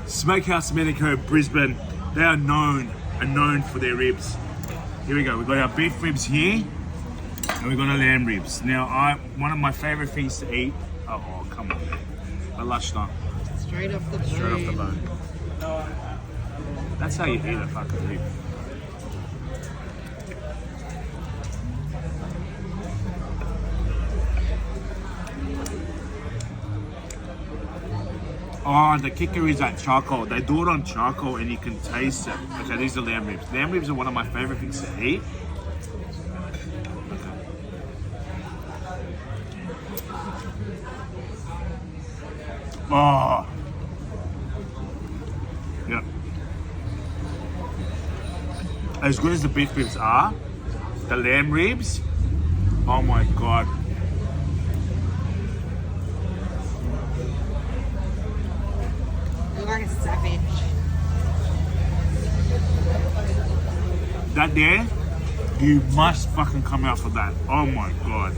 Smokehouse Mexico, Brisbane. They are known for their ribs. Here we go. We've got our beef ribs here, and we've got our lamb ribs. Now, one of my favorite things to eat. Oh, come on, a lush nut. Straight off the bone. Straight off the bone. That's how you eat a fucking rib. Oh, the kicker is that charcoal. They do it on charcoal and you can taste it. Okay, these are lamb ribs. Lamb ribs are one of my favorite things to eat. Okay. Oh. Yep. As good as the beef ribs are, the lamb ribs, oh my God. You're like a savage. That there, you must fucking come out for that. Oh my God.